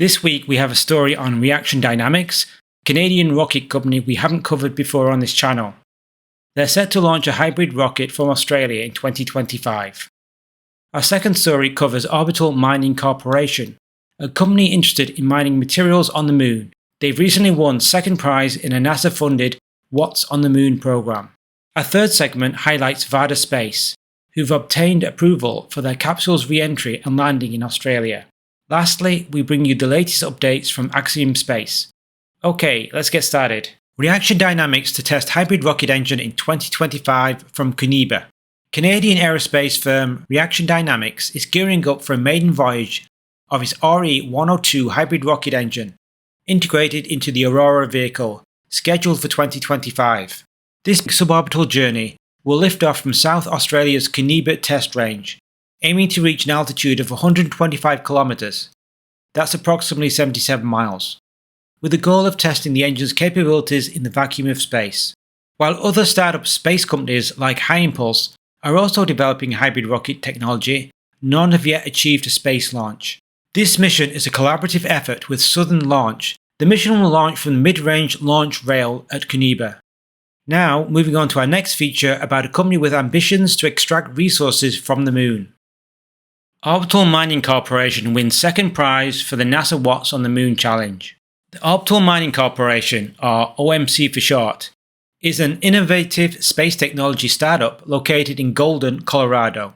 This week we have a story on Reaction Dynamics, a Canadian rocket company we haven't covered before on this channel. They're set to launch a hybrid rocket from Australia in 2025. Our second story covers Orbital Mining Corporation, a company interested in mining materials on the Moon. They've recently won second prize in a NASA-funded What's on the Moon program. Our third segment highlights Varda Space, who've obtained approval for their capsule's re-entry and landing in Australia. Lastly, we bring you the latest updates from Axiom Space. Okay, let's get started. Reaction Dynamics to test hybrid rocket engine in 2025 from Kuniba. Canadian aerospace firm Reaction Dynamics is gearing up for a maiden voyage of its RE-102 hybrid rocket engine, integrated into the Aurora vehicle, scheduled for 2025. This suborbital journey will lift off from South Australia's Kuniba test range, aiming to reach an altitude of 125 kilometers. That's approximately 77 miles, with the goal of testing the engine's capabilities in the vacuum of space. While other startup space companies like HyImpulse are also developing hybrid rocket technology, none have yet achieved a space launch. This mission is a collaborative effort with Southern Launch. The mission will launch from the mid-range launch rail at Kuniba. Now, moving on to our next feature about a company with ambitions to extract resources from the Moon. Orbital Mining Corporation wins second prize for the NASA What's on the Moon challenge. The Orbital Mining Corporation, or OMC for short, is an innovative space technology startup located in Golden, Colorado.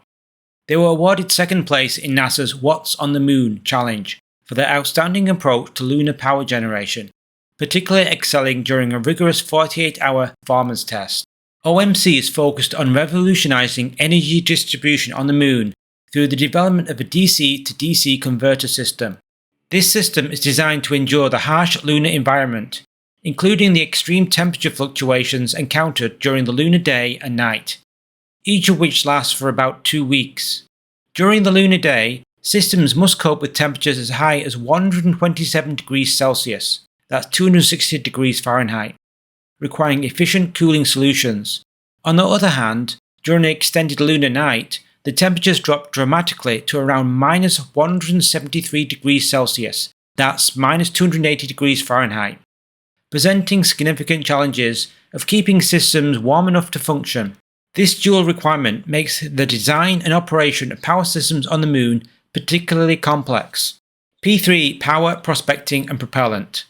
They were awarded second place in NASA's What's on the Moon challenge for their outstanding approach to lunar power generation, particularly excelling during a rigorous 48-hour performance test. OMC is focused on revolutionizing energy distribution on the Moon through the development of a DC to DC converter system. This system is designed to endure the harsh lunar environment, including the extreme temperature fluctuations encountered during the lunar day and night, each of which lasts for about 2 weeks. During the lunar day, systems must cope with temperatures as high as 127 degrees Celsius, that's 260 degrees Fahrenheit, requiring efficient cooling solutions. On the other hand, during the extended lunar night, the temperatures drop dramatically to around minus 173 degrees Celsius, that's minus 280 degrees Fahrenheit, presenting significant challenges of keeping systems warm enough to function. This dual requirement makes the design and operation of power systems on the Moon particularly complex. P3 Power, Prospecting and Propellant.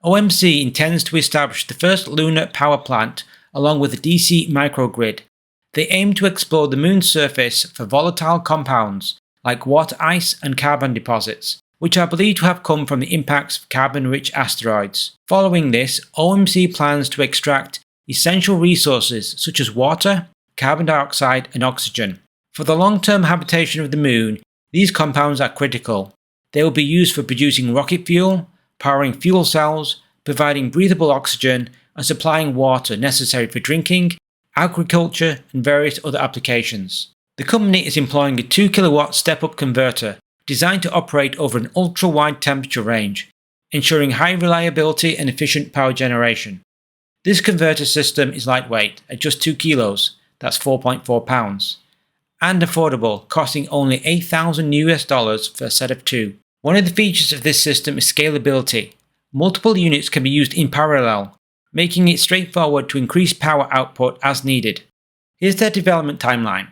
OMC intends to establish the first lunar power plant along with a DC microgrid. They aim to explore the Moon's surface for volatile compounds like water ice and carbon deposits, which are believed to have come from the impacts of carbon-rich asteroids. Following this, OMC plans to extract essential resources such as water, carbon dioxide and oxygen. For the long-term habitation of the Moon, these compounds are critical. They will be used for producing rocket fuel, powering fuel cells, providing breathable oxygen, and supplying water necessary for drinking, agriculture, and various other applications. The company is employing a 2 kilowatt step-up converter designed to operate over an ultra-wide temperature range, ensuring high reliability and efficient power generation. This converter system is lightweight at just 2 kilos, that's 4.4 pounds, and affordable, costing only $8,000 for a set of 2. One of the features of this system is scalability. Multiple units can be used in parallel, making it straightforward to increase power output as needed. Here's their development timeline.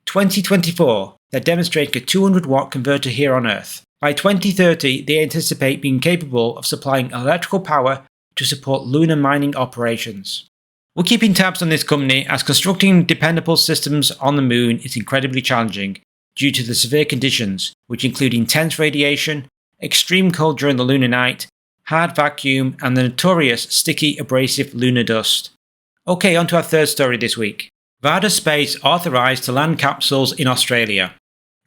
2024, they're demonstrating a 200 watt converter here on Earth. By 2030, they anticipate being capable of supplying electrical power to support lunar mining operations. We're keeping tabs on this company as constructing dependable systems on the Moon is incredibly challenging due to the severe conditions, which include intense radiation, extreme cold during the lunar night, hard vacuum, and the notorious sticky abrasive lunar dust. Okay, on to our third story this week. Varda Space authorised to land capsules in Australia.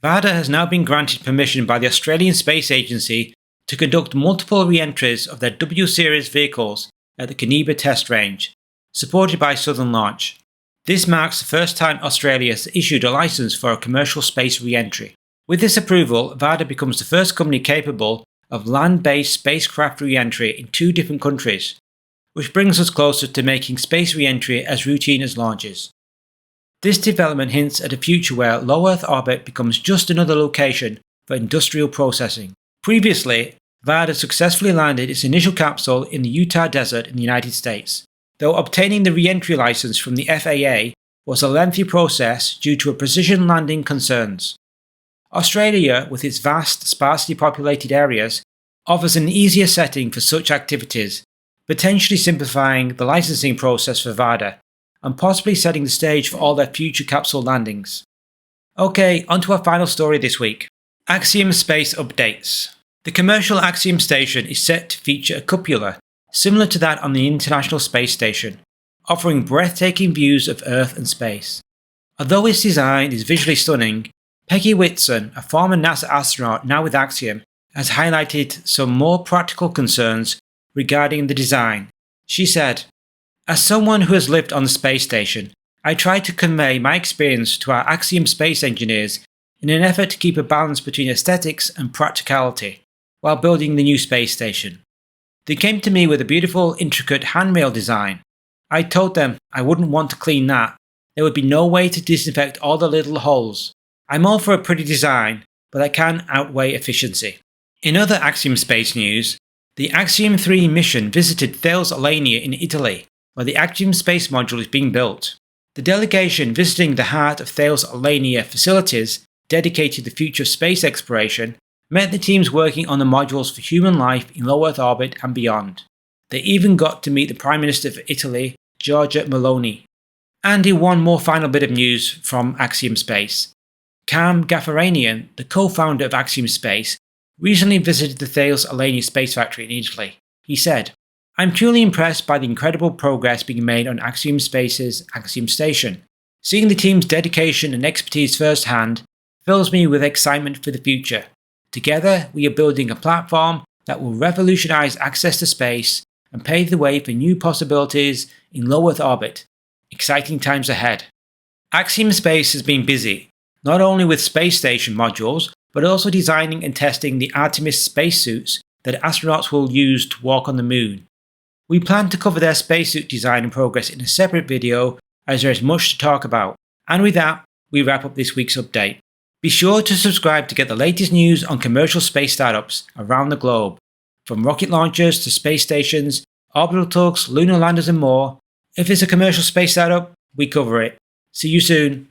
Varda has now been granted permission by the Australian Space Agency to conduct multiple re-entries of their W-Series vehicles at the Kuniba test range, supported by Southern Launch. This marks the first time Australia has issued a licence for a commercial space re-entry. With this approval, Varda becomes the first company capable of land-based spacecraft re-entry in 2 different countries, which brings us closer to making space re-entry as routine as launches. This development hints at a future where low Earth orbit becomes just another location for industrial processing. Previously, Varda successfully landed its initial capsule in the Utah desert in the United States, though obtaining the re-entry license from the FAA was a lengthy process due to precision landing concerns. Australia, with its vast, sparsely populated areas, offers an easier setting for such activities, potentially simplifying the licensing process for Varda, and possibly setting the stage for all their future capsule landings. Okay, onto our final story this week. Axiom Space updates. The commercial Axiom station is set to feature a cupola, similar to that on the International Space Station, offering breathtaking views of Earth and space. Although its design is visually stunning, Peggy Whitson, a former NASA astronaut now with Axiom, has highlighted some more practical concerns regarding the design. She said, "As someone who has lived on the space station, I tried to convey my experience to our Axiom space engineers in an effort to keep a balance between aesthetics and practicality while building the new space station. They came to me with a beautiful, intricate handrail design. I told them I wouldn't want to clean that. There would be no way to disinfect all the little holes. I'm all for a pretty design, but that can outweigh efficiency." In other Axiom space news, the Axiom 3 mission visited Thales Alenia in Italy, where the Axiom space module is being built. The delegation visiting the heart of Thales Alenia facilities dedicated to the future of space exploration met the teams working on the modules for human life in low Earth orbit and beyond. They even got to meet the Prime Minister of Italy, Giorgia Meloni. And in one more final bit of news from Axiom Space, Cam Gaffaranian, the co-founder of Axiom Space, recently visited the Thales Alenia Space Factory in Italy. He said, "I'm truly impressed by the incredible progress being made on Axiom Space's Axiom Station. Seeing the team's dedication and expertise firsthand fills me with excitement for the future. Together, we are building a platform that will revolutionize access to space and pave the way for new possibilities in low Earth orbit. Exciting times ahead." Axiom Space has been busy, not only with space station modules, but also designing and testing the Artemis spacesuits that astronauts will use to walk on the moon. We plan to cover their spacesuit design and progress in a separate video, as there is much to talk about. And with that, we wrap up this week's update. Be sure to subscribe to get the latest news on commercial space startups around the globe, from rocket launchers to space stations, orbital tugs, lunar landers and more. If it's a commercial space startup, we cover it. See you soon.